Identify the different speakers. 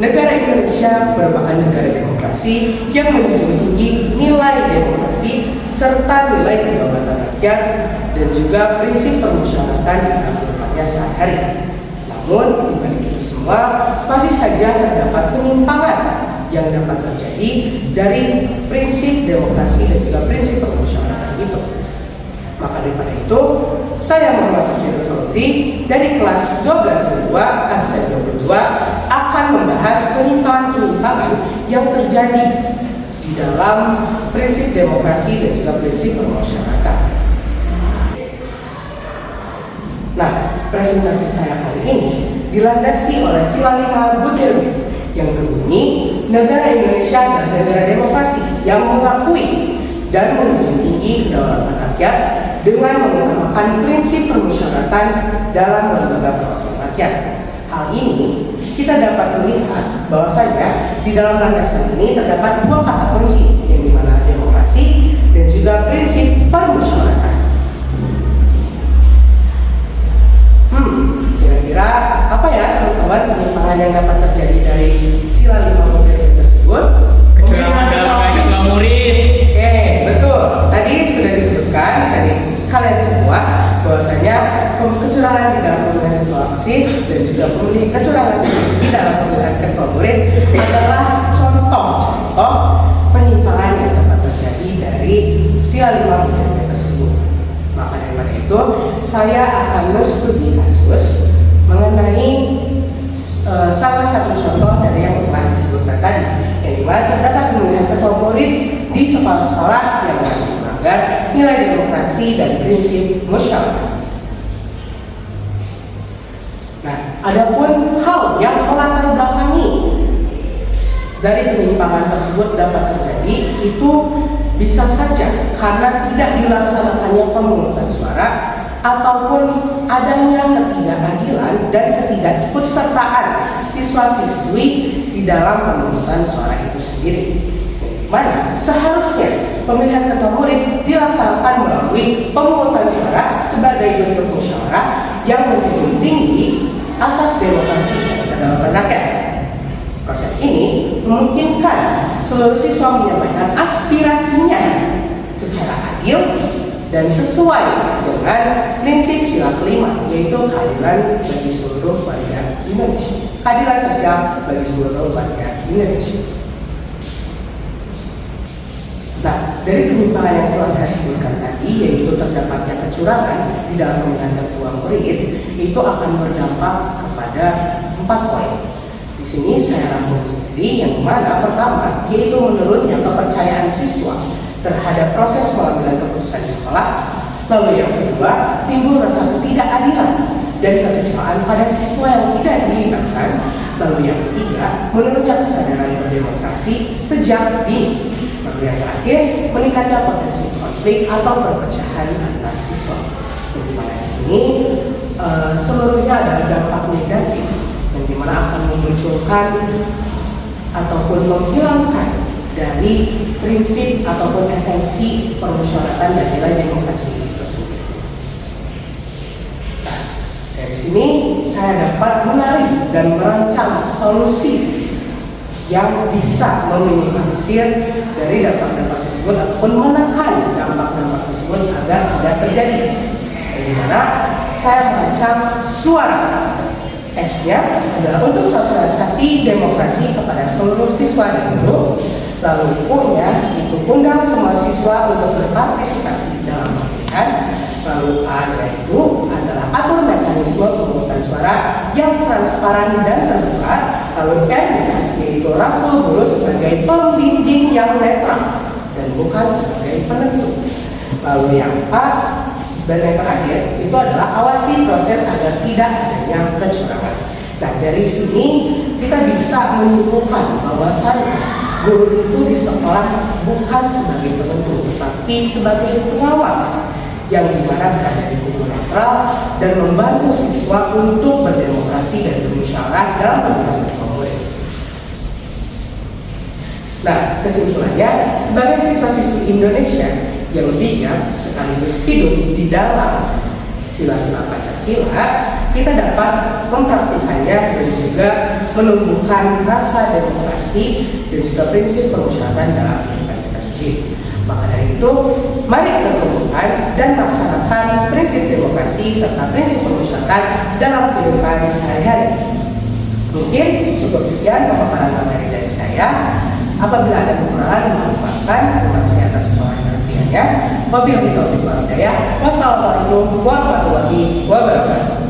Speaker 1: Negara Indonesia merupakan negara demokrasi yang menjunjung tinggi nilai demokrasi serta nilai kedaulatan rakyat dan juga prinsip permusyawaratan di dalam kehidupannya sehari-hari. Namun, di balik itu semua masih saja terdapat penyimpangan yang dapat terjadi dari prinsip demokrasi dan juga prinsip permusyawaratan itu. Maka daripada itu, saya Muhammad Fahmi Fauzi dari kelas 12 absen 22 akan membahas penyimpangan-penyimpangan yang terjadi di dalam prinsip demokrasi dan juga prinsip permusyawaratan. Nah, presentasi saya kali ini dilandasi oleh sila 5 Budirmi yang berbunyi, negara Indonesia adalah negara demokrasi yang mengakui dan menjunjung tinggi kedaulatan rakyat dengan mengutamakan prinsip permusyawaratan dalam lembaga perwakilan rakyat. Hal ini kita dapat melihat bahwasanya di dalam landasan ini terdapat dua kata kunci, yang dimana demokrasi dan juga prinsip permusyawaratan. Kira-kira apa ya teman-teman penyimpangan yang dapat terjadi dari sila 5 model tersebut?
Speaker 2: Kecurangan dalam kehidupan murid.
Speaker 1: Oke, betul. Tadi sudah disebutkan dari kalian semua bahwasanya kecurangan di dalam pemilihan ketua OSIS dan juga kecurangan di dalam pemilihan ketua murid adalah contoh-contoh penyimpangan yang dapat terjadi dari sila 5 model tersebut. Maka dari itu saya akan menstudi kasus mengenai salah satu contoh dari yang telah disebutkan tadi, yang dimana terdapat pemilihan ketua murid di sekolah-sekolah yang masih melanggar nilai demokrasi dan prinsip musyawarah. Nah, adapun hal yang melatar belakangi dari penyimpangan tersebut dapat terjadi itu bisa saja karena tidak dilaksanakannya pemungutan suara ataupun adanya ketidakadilan dan ketidakikutsertaan siswa-siswi di dalam pemungutan suara itu sendiri. Mana seharusnya pemilihan ketua murid dilaksanakan melalui pemungutan suara sebagai bentuk musyawarah yang menjunjung tinggi asas demokrasi dan kedaulatan rakyat. Proses ini memungkinkan seluruh siswa menyampaikan aspirasinya secara adil dan sesuai dengan prinsip sila kelima, yaitu keadilan bagi seluruh warga Indonesia. Keadilan sosial bagi seluruh warga Indonesia. Nah, dari penyimpangan yang telah saya sebutkan tadi, yaitu terdapatnya kecurangan di dalam pemilihan ketua murid, itu akan berdampak kepada 4 poin. Di sini saya rangkum sendiri, yang mana pertama yaitu menurunnya kepercayaan siswa terhadap proses pengambilan keputusan di sekolah. Lalu yang kedua, timbul rasa ketidakadilan dan kekecewaan pada siswa yang tidak dilibatkan. Lalu yang ketiga, menurunnya kesadaran berdemokrasi sejak dini. Lalu yang terakhir, meningkatnya potensi konflik atau perpecahan antar siswa. Yang dimana di sini seluruhnya adalah dampak negatif yang dimana akan memunculkan ataupun menghilangkan dari prinsip ataupun esensi permusyawaratan dan nilai demokrasi tersebut. Nah, dari sini saya dapat menarik dan merancang solusi yang bisa meminimalisir dari dampak-dampak tersebut ataupun menekan dampak-dampak tersebut agar tidak terjadi. Dari mana saya merancang suara. S-nya adalah untuk sosialisasi demokrasi kepada seluruh siswa dan guru. Lalu U-nya itu undang semua siswa untuk berpartisipasi di dalam pemilihan. Lalu A-nya itu adalah atur mekanisme pemungutan suara yang transparan dan terbuka. Lalu N-nya yaitu rangkul guru sebagai pembimbing yang netral dan bukan sebagai penentu. Lalu yang A dan yang terakhir itu adalah awasi proses agar tidak adanya kecurangan. Nah, dari sini kita bisa menyimpulkan bahwasannya guru itu di sekolah bukan sebagai penentu, tetapi sebagai pengawas yang dimana berada di kubu netral dan membantu siswa untuk berdemokrasi dan bermusyawarah dalam pemilihan murid. Nah, kesimpulannya, sebagai siswa-siswi Indonesia yang bijak sekaligus hidup di dalam sila-sila Pancasila, kita dapat mempraktikkannya dan juga menumbuhkan rasa demokrasi dan juga prinsip permusyawaratan dalam kehidupan kita sendiri. Maka dari itu, mari kita tumbuhkan dan laksanakan prinsip demokrasi serta prinsip permusyawaratan dalam kehidupan sehari-hari. Mungkin cukup sekian pemaparan materi dari saya. Apabila ada kekurangan, mohon maafkan. Terima kasih atas pengertiannya. Wabillahi taufiq wal hidayah. Wassalamualaikum warahmatullahi wabarakatuh.